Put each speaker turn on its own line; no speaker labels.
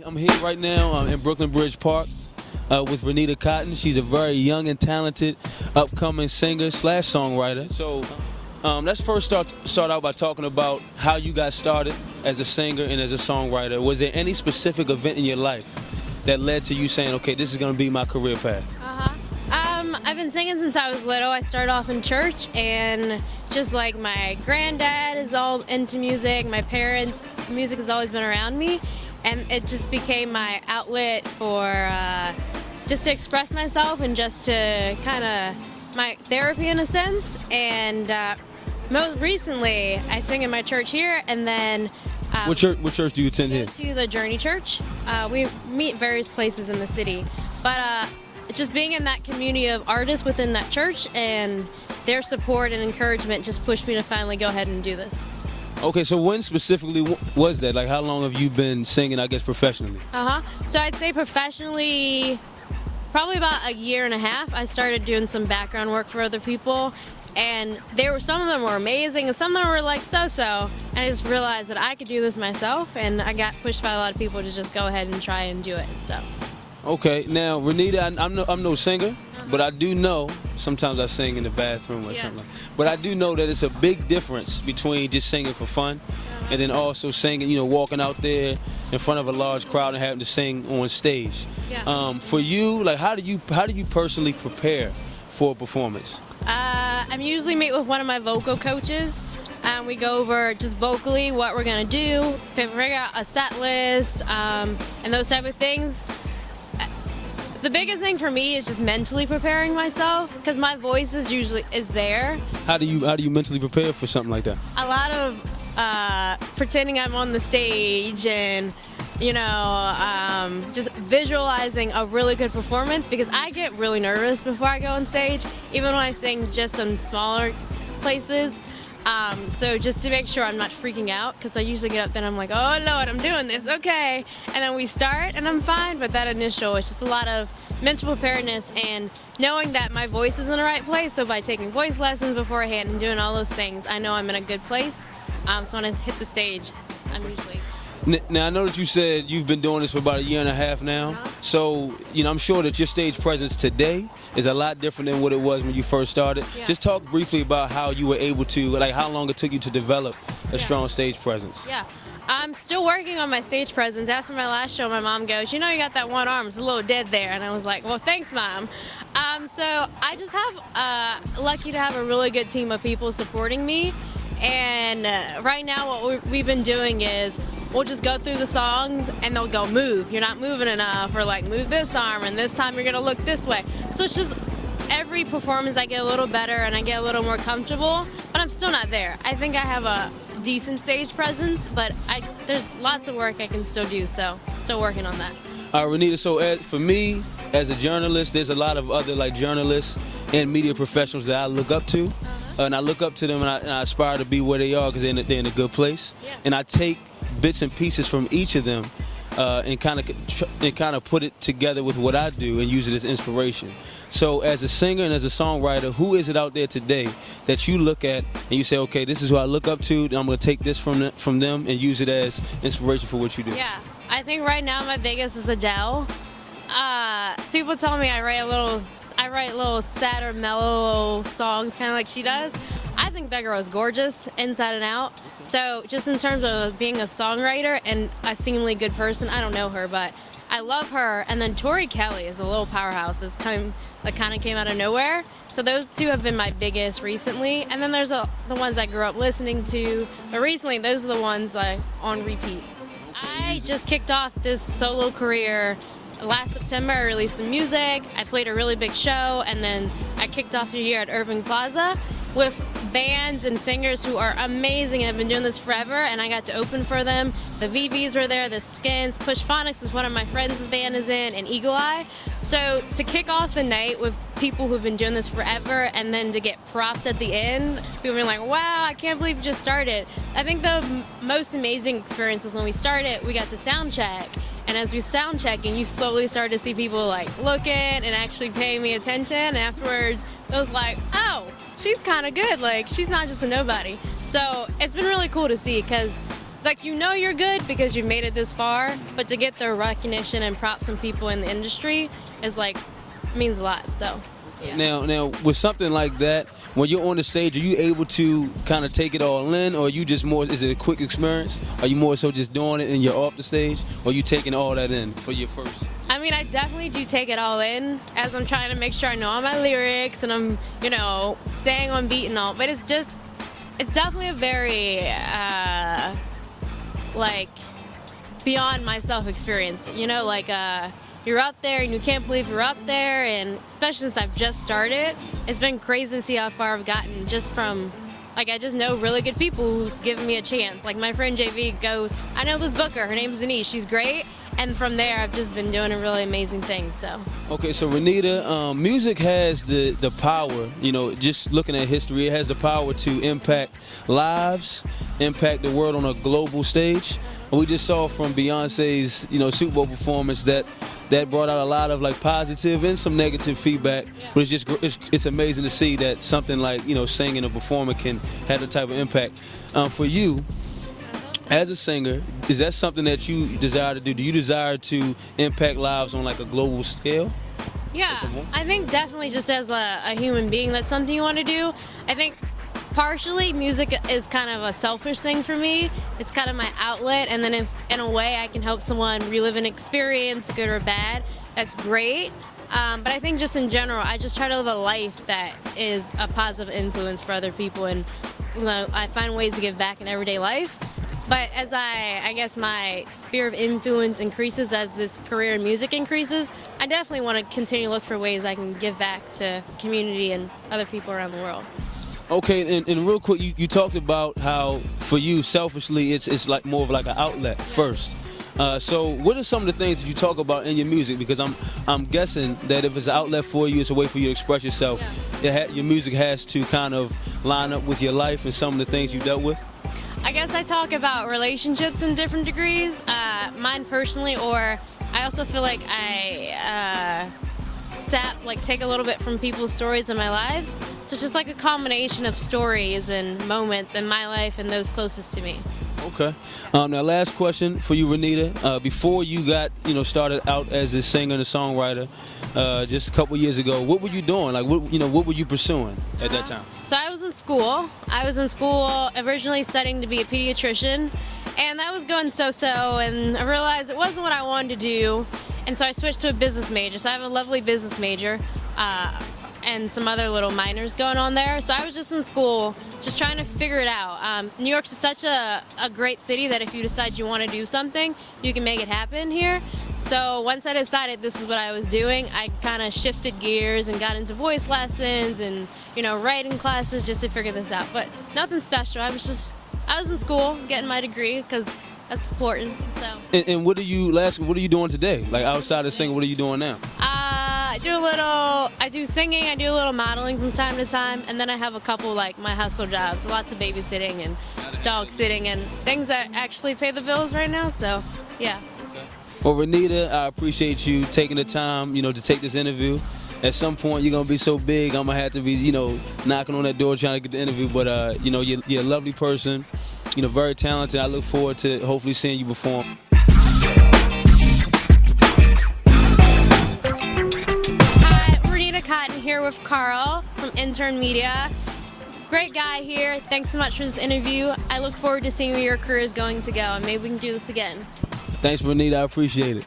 I'm here right now in Brooklyn Bridge Park with Renita Cotton. She's a very young and talented upcoming singer/songwriter. So let's first start out by talking about how you got started as a singer and as a songwriter. Was there any specific event in your life that led to you saying, okay, this is going to be my career path?
I've been singing since I was little. I started off in church, and just like my granddad is all into music, my parents, music has always been around me, and it just became my outlet for just to express myself and just to kind of my therapy in a sense. And most recently, I sing in my church here, and then
What church do you attend here?
To the Journey Church. We meet various places in the city, but just being in that community of artists within that church and their support and encouragement just pushed me to finally go ahead and do this.
Okay, so when specifically was that? Like, how long have you been singing, I guess, professionally?
So I'd say professionally, probably about a year and a half. I started doing some background work for other people, and some of them were amazing, and some of them were like so-so. And I just realized that I could do this myself, and I got pushed by a lot of people to just go ahead and try and do it. So.
Okay, now Renita, I'm no singer, but I do know sometimes I sing in the bathroom or something. But I do know that it's a big difference between just singing for fun and then also singing, walking out there in front of a large crowd and having to sing on stage.
Yeah.
For you, like, how do you personally prepare for a performance?
I'm usually meet with one of my vocal coaches. We go over just vocally what we're gonna do, figure out a set list, and those type of things. The biggest thing for me is just mentally preparing myself, because my voice is there.
How do you mentally prepare for something like that?
A lot of pretending I'm on the stage and just visualizing a really good performance, because I get really nervous before I go on stage, even when I sing just some smaller places. So just to make sure I'm not freaking out, because I usually get up there and I'm like, oh Lord, I'm doing this, okay. And then we start and I'm fine, but that initial, it's just a lot of mental preparedness and knowing that my voice is in the right place. So by taking voice lessons beforehand and doing all those things, I know I'm in a good place. So when I hit the stage, I'm usually...
Now, I know that you said you've been doing this for about a year and a half now. So, I'm sure that your stage presence today is a lot different than what it was when you first started.
Yeah.
Just talk briefly about how you were able to, like, how long it took you to develop a strong stage presence.
Yeah. I'm still working on my stage presence. After my last show, my mom goes, you got that one arm, it's a little dead there. And I was like, well, thanks, Mom. So I just have, lucky to have a really good team of people supporting me. And right now what we've been doing is we'll just go through the songs and they'll go, move, you're not moving enough, or like, move this arm and this time you're gonna look this way. So it's just every performance I get a little better and I get a little more comfortable, but I'm still not there. I think I have a decent stage presence, but there's lots of work I can still do, so still working on that.
Renita, so for me, as a journalist, there's a lot of other journalists and media professionals that I look up to. And I look up to them and I aspire to be where they are, because they're in a good place. Yeah. And I take bits and pieces from each of them and kind of put it together with what I do and use it as inspiration. So as a singer and as a songwriter, who is it out there today that you look at and you say, okay, this is who I look up to, and I'm going to take this from them and use it as inspiration for what you do?
Yeah, I think right now my biggest is Adele. People tell me I write little sadder, mellow songs, kind of like she does. I think that girl is gorgeous inside and out. So just in terms of being a songwriter and a seemingly good person, I don't know her, but I love her. And then Tori Kelly is a little powerhouse that kind of came out of nowhere. So those two have been my biggest recently. And then there's the ones I grew up listening to, but recently those are the ones on repeat. I just kicked off this solo career last September. I released some music, I played a really big show, and then I kicked off the year at Irving Plaza with bands and singers who are amazing and have been doing this forever, and I got to open for them. The VVs were there, the Skins, Push Phonics is one of my friends' band is in, and Eagle Eye. So to kick off the night with people who've been doing this forever and then to get props at the end, people being like, wow, I can't believe you just started. I think the most amazing experience was when we started, we got to sound check. And as we sound checking, you slowly start to see people looking and actually paying me attention. And afterwards, it was like, oh, she's kind of good. She's not just a nobody. So it's been really cool to see, because like, you know you're good because you've made it this far, but to get the recognition and props from people in the industry is like, means a lot, so. Yeah.
Now, with something like that, when you're on the stage, are you able to kind of take it all in, or are you just more, is it a quick experience? Are you more so just doing it and you're off the stage, or are you taking all that in for your first?
I mean, I definitely do take it all in as I'm trying to make sure I know all my lyrics and I'm, you know, staying on beat and all, but it's definitely a very, like, beyond myself experience, you know, like, you're up there and you can't believe you're up there, and especially since I've just started, it's been crazy to see how far I've gotten just from, like, I just know really good people who've given me a chance. Like, my friend JV goes, I know this booker, her name's Denise, she's great, and from there I've just been doing a really amazing thing, so.
Okay, so Renita, music has the power, you know, just looking at history, it has the power to impact lives, impact the world on a global stage. And we just saw from Beyonce's, you know, Super Bowl performance that brought out a lot of like positive and some negative feedback. But it's amazing to see that something like, you know, singing or performing can have the type of impact. For you, as a singer, is that something that you desire to do? Do you desire to impact lives on like a global scale?
Yeah, I think definitely just as a human being, that's something you want to do. I think partially music is kind of a selfish thing for me. It's kind of my outlet, and then if in a way I can help someone relive an experience, good or bad, that's great. But I think just in general, I just try to live a life that is a positive influence for other people, and you know, I find ways to give back in everyday life. But as I guess my sphere of influence increases, as this career in music increases, I definitely want to continue to look for ways I can give back to community and other people around the world.
Okay, and real quick, you talked about how for you, selfishly, it's like more of like an outlet first. So what are some of the things that you talk about in your music? Because I'm guessing that if it's an outlet for you, it's a way for you to express yourself. Yeah. Your music has to kind of line up with your life and some of the things you dealt with.
I guess I talk about relationships in different degrees, mine personally, or I also feel like I take a little bit from people's stories in my lives. So it's just like a combination of stories and moments in my life and those closest to me.
Okay. Now, last question for you, Renita. Before you got, you know, started out as a singer and a songwriter, just a couple years ago, what were you doing? Like, what were you pursuing at that time?
So I was in school. I was in school originally studying to be a pediatrician, and that was going so-so, and I realized it wasn't what I wanted to do, and so I switched to a business major. So I have a lovely business major, and some other little minors going on there. So I was just in school, just trying to figure it out. New York's such a great city that if you decide you want to do something, you can make it happen here. So once I decided this is what I was doing, I kind of shifted gears and got into voice lessons and, you know, writing classes just to figure this out. But nothing special. I was in school getting my degree because that's important. So.
And what are you doing today? Like outside of singing, what are you doing now?
I do singing, I do a little modeling from time to time, and then I have a couple like my hustle jobs, lots of babysitting and dog sitting and things that actually pay the bills right now, so yeah.
Okay. Well, Renita, I appreciate you taking the time, you know, to take this interview. At some point, you're gonna be so big, I'm gonna have to be, you know, knocking on that door trying to get the interview, but you know, you're a lovely person, you know, very talented. I look forward to hopefully seeing you perform.
Here with Karl from Intern Media. Great guy here. Thanks so much for this interview. I look forward to seeing where your career is going to go, and maybe we can do this again.
Thanks, Renita. I appreciate it.